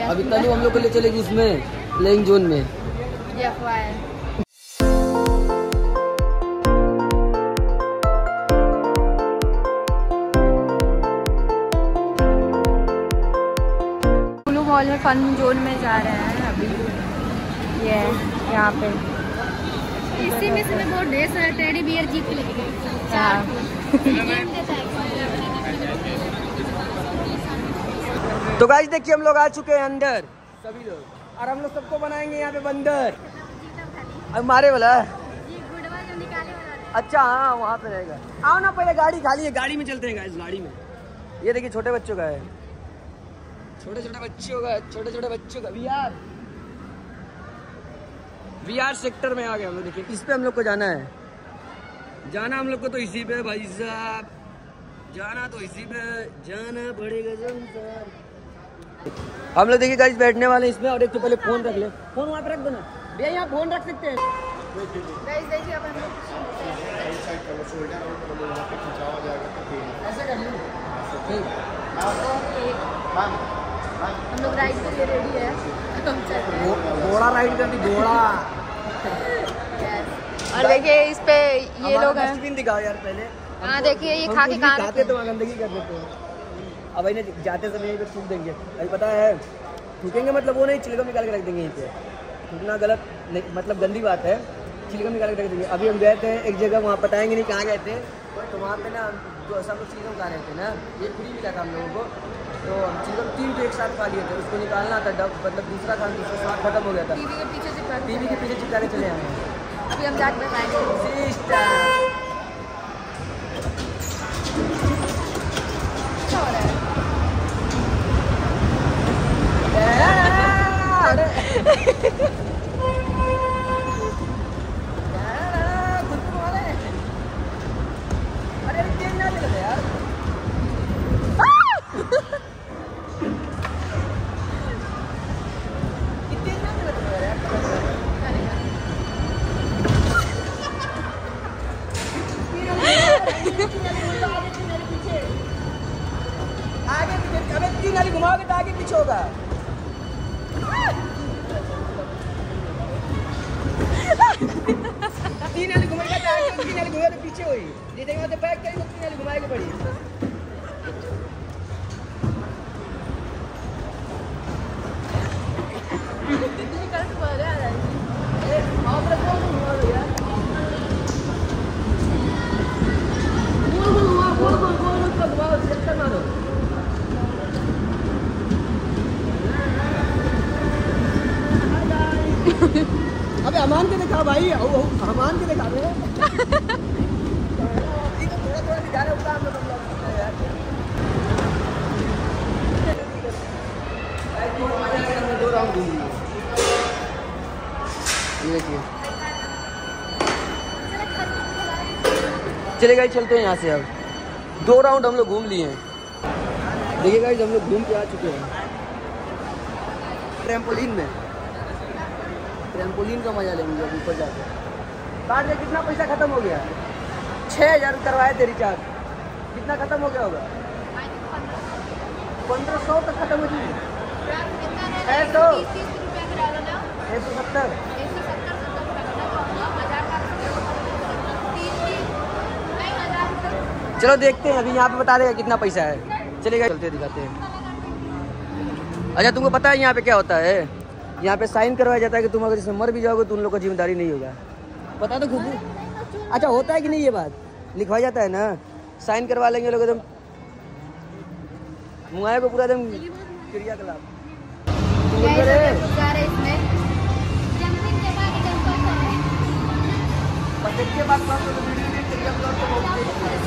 अभी तनु हम लोग को ले चलेगी उसमें प्लेइंग जोन में। ये अफवाह है। मॉल में फन जोन में जा रहे हैं अभी। ये यहाँ पे इसी में से मैं बहुत ढेर सारा टेडी बियर जीत के लेके गई। तो गाइस देखिए हम लोग आ चुके हैं अंदर सभी लोग, और हम लोग सबको बनाएंगे यहाँ पे बंदर। अब मारे वाला अच्छा, हाँ वहाँ पे रहेगा। आओ ना, पहले गाड़ी खाली है, गाड़ी में चलते हैं गाइस। गाड़ी में ये देखिए छोटे बच्चों का है, छोटे छोटे बच्चों का VR सेक्टर में आ गए हम लोग। देखिए इस पे हम लोग को जाना है, जाना हम लोग को तो इसी पे भाई साहब, जाना तो इसी पे, जाना पड़ेगा संसार। हम लोग देखिए गाइस बैठने वाले इसमें, और एक तो पहले फोन रख ले, फोन वहाँ पे रख दो ना भैया, यहाँ फोन रख सकते हैं। ऐसा कर लो, हम लोग राइड के लिए रेडी है। घोड़ा राइड करनी, घोड़ा। और देखिए इस पे ये लोग हैं। डस्टबिन दिखाओ यार पहले। हाँ देखिए ये खा के कहाँ खाते तो गंदगी कर देते हैं। अब इन्हें जाते समय यहीं पे थूक देंगे, अभी पता है थूकेंगे मतलब वो नहीं, चिलगम निकाल के रख देंगे यहीं पे। थूकना गलत नहीं, मतलब गंदी बात है, चिलगम निकाल के रख देंगे। अभी हम गए थे एक जगह, वहाँ बताएंगे नहीं कहाँ गए थे, तो वहाँ पे ना सब लोग चिलगम खा रहे थे ना, ये फ्री मिला था हम लोगों को, तो चिलगम 3 तो एक साथ खा लिए थे, उसको निकालना था डब, मतलब दूसरा खाना, दूसरा स्वाद खत्म हो गया था। टीवी के पीछे चिपका के चले आए। अभी हम जाके बताएंगे। घुमाओगे तो आगे पीछे होगा। तीन नाली घुमाएगा तो आगे, 3 नाली घुमाएगा तो पीछे हुई। ये देखो तो बैक करेंगे, 3 नाली घुमाएगा पड़ी। अबे अमान के दिखा भाई, अमान के दिखा रहे हैं। थोड़ा दिखा रहे होता हम लोग यार। दो राउंड घूम लिए, ये देखिए। चले गाइस चलते हैं यहाँ से। अब 2 राउंड हम लोग घूम लिए हैं। देखिए गाइस हम लोग घूम के आ चुके हैं ट्रैम्पोलिन में। ट्रैम्पोलिन का मजा लेंगे अब ऊपर जाके। कार्ड में कितना पैसा खत्म हो गया? 6000 करवाए थे रिचार्ज, कितना खत्म हो गया होगा? 1500 तक खत्म हो जाएगी। 670। चलो देखते हैं, अभी यहाँ पे बता देगा कितना पैसा है। चलेगा, चलते दिखाते हैं। अच्छा तुमको पता है यहाँ पे क्या होता है? यहाँ पे साइन करवाया जाता है कि तुम अगर इसमें मर भी जाओगे तो उन लोग का जिम्मेदारी नहीं होगा। पता तो खुद। अच्छा होता है कि नहीं, ये बात लिखवाया जाता है ना, साइन करवा लेंगे लोग एकदम मुआए को पूरा एकदम क्रियाकलाप।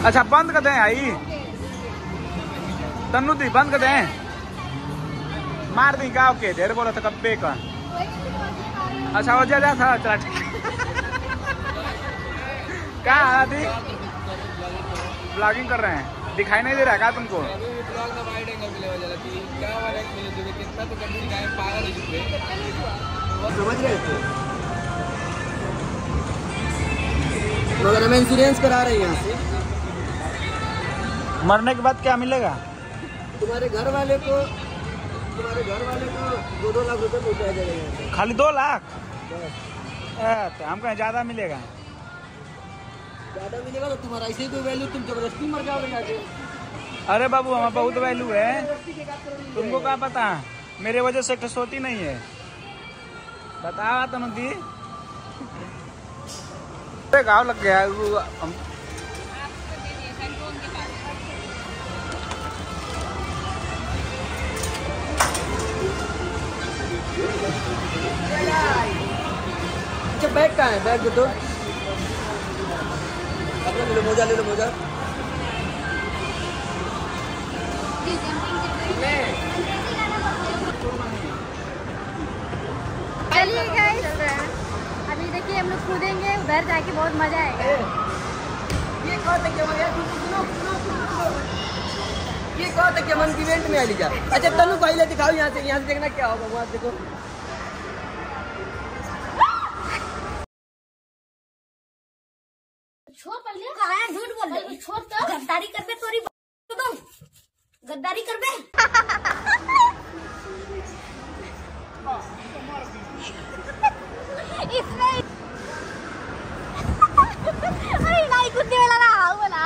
अच्छा बंद कर दें आई तन्नू दी, बंद कर दें, मार दी गाँव के ढेर बोला था कब्बे का। अच्छा हो जा था, चला ठीक। क्या आदि ब्लॉगिंग कर रहे हैं, दिखाई नहीं दे रहा क्या तुमको? समझ रहे थे, मगर हमें इंश्योरेंस करा रहे हैं यहाँ से। मरने के बाद क्या मिलेगा? तुम्हारे घर वाले को 2 लाख रुपए पहुँचाया जाएगा यहाँ पे। खाली 2 लाख? बस। तो हमको यहाँ ज्यादा मिलेगा। ज्यादा मिलेगा तो तुम्हारा ऐसे ही कोई वैल्यू, तुम जबरदस्ती मर जाओगे जाके। अरे बाबू हमारा बहुत वैल्यू है, तुमको क्या पता, मेरे वजह से कुछ होती नहीं है। बताओ तो नदी गाँव लग गया हम। अच्छा बैग कहाँ है? बैग दे दो। अपना ले लो मोजा, ले लो मोजा। चलिए गाइस, अभी देखिए हम लोग कूदेंगे, उधर जाके बहुत मजा आएगा। ये कौन तक ये कौन तक मन की इवेंट में आ लीजा। अच्छा तनु पहले दिखाओ यहाँ से देखना क्या होगा। वहाँ देखो छोड़ पहले कहाँ है, झूठ बोल रही, छोड़ तो गद्दारी कर बे, तोरी तो गद्दारी कर बे। इसमें अरे नहीं कूदने वाला रहा वाला,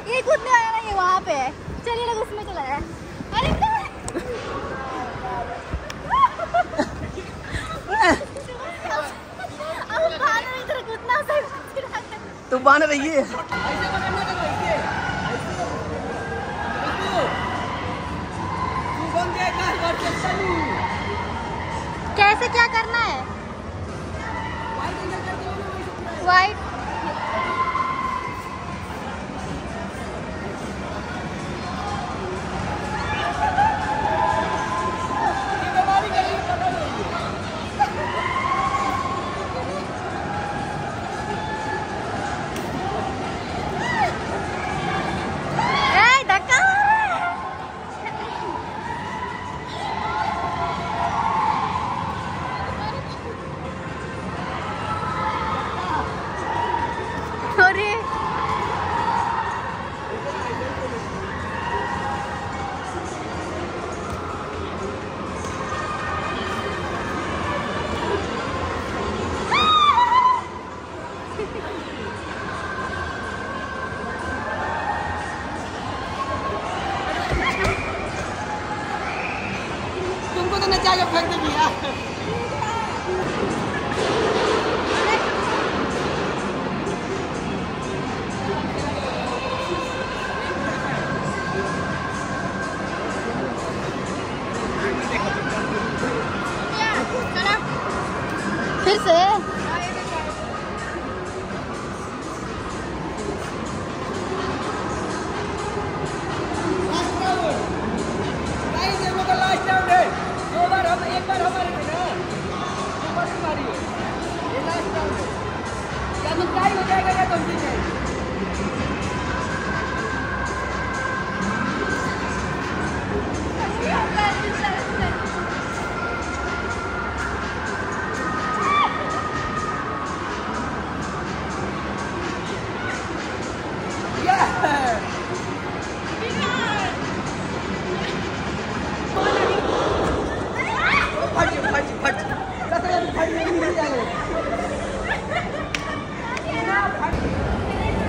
ये कूदने वाला नहीं, वहाँ पे चलिए लोग उसमें चला जाए। अरे तूफान रहिए। कैसे क्या करना है? वाइट तुमको तो नचा के फेंक दे दिया। फिर से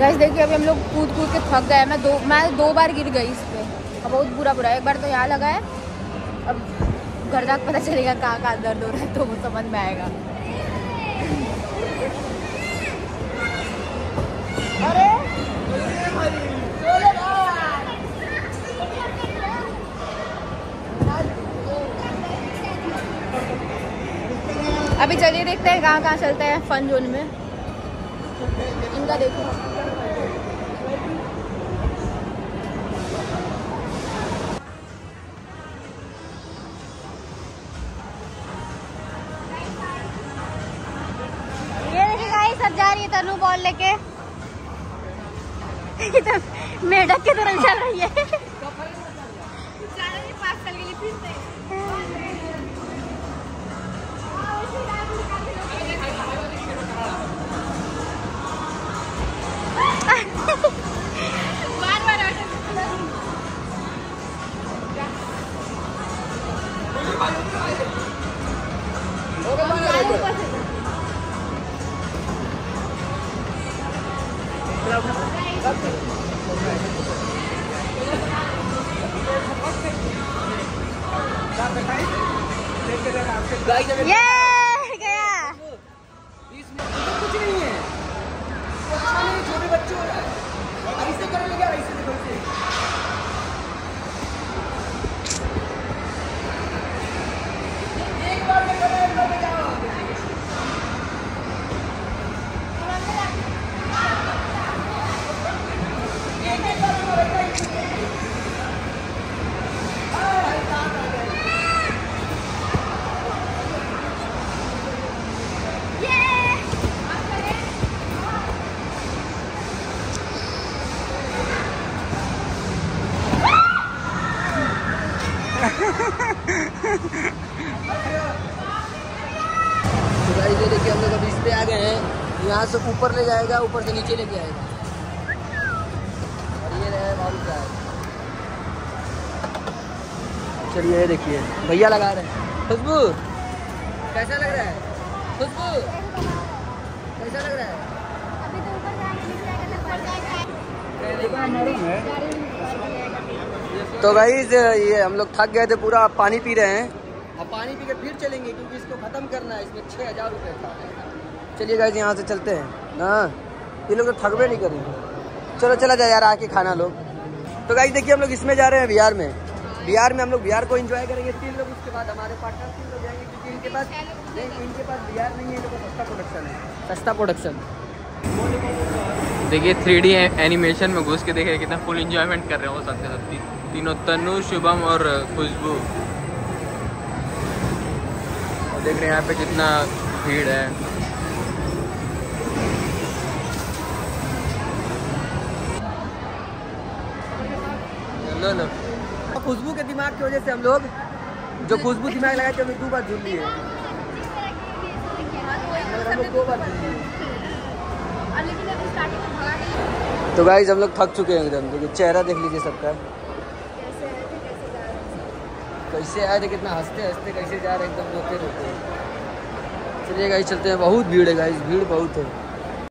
गाइस देखिए अभी हम लोग कूद के थक गए। मैं दो बार गिर गई इस पे, अब बहुत बुरा एक बार तो यहाँ लगा है, अब घर जाकर पता चलेगा कहाँ दर्द हो रहा है तो वो समझ में आएगा। अरे अभी चलिए देखते हैं कहाँ चलते हैं फन जोन में। इनका देखो सब जा रही है तनु बॉल लेके मेढक की तरफ चल रही है। ये गया। कुछ नहीं है, अच्छा नहीं, छोटे बच्चे हो रहा है, ऐसे करेंगे क्या? ऐसे देखो, ऐसे एक बार में करें, एक बार में जाओ। तो गाइस ये देखिए हम लोग अभी इस पे आ गए हैं, यहाँ से ऊपर ले जाएगा, ऊपर से नीचे लेके आएगा। और ये रहे बाबू साहब। चलिए ये देखिए भैया लगा रहे हैं। खुशबू कैसा लग रहा है? खुशबू कैसा लग रहा है? तो गाइस ये हम लोग थक गए थे पूरा, अब पानी पी रहे हैं। अब पानी पी के फिर चलेंगे क्योंकि इसको ख़त्म करना है। इसमें 6000 रुपये था। चलिए गाइस यहाँ से चलते हैं ना, ये लोग तो थकबे नहीं करेंगे। चलो चला जाए यार, आके खाना लोग। तो गाइस देखिए हम लोग इसमें जा रहे हैं बिहार में। बिहार में हम लोग बिहार को एंजॉय करेंगे 3 लोग। उसके बाद हमारे पार्टनर 3 लोग जाएंगे क्योंकि इनके पास बिहार नहीं है, इनके पास सस्ता प्रोडक्शन है, सस्ता प्रोडक्शन। देखिए 3D एनिमेशन में घुस के देखिए कितना फुल एंजॉयमेंट कर रहे हो सबके सब तीनों, तनु, शुभम और खुशबू। देख रहे हैं यहाँ पे कितना भीड़ है। लो लो। खुशबू के दिमाग की वजह से हम लोग, जो खुशबू दिमाग लगाए थे, हमें 2 बार झूल लिए। तो गाइस हम लोग थक चुके हैं एकदम। देखिए चेहरा देख लीजिए सबका, कैसे आए थे, कितना हंसते हंसते कैसे जा रहे हैं, एकदम रोते रोते। चलिए गाइस चलते हैं, बहुत भीड़ है गाइस, भीड़ बहुत है।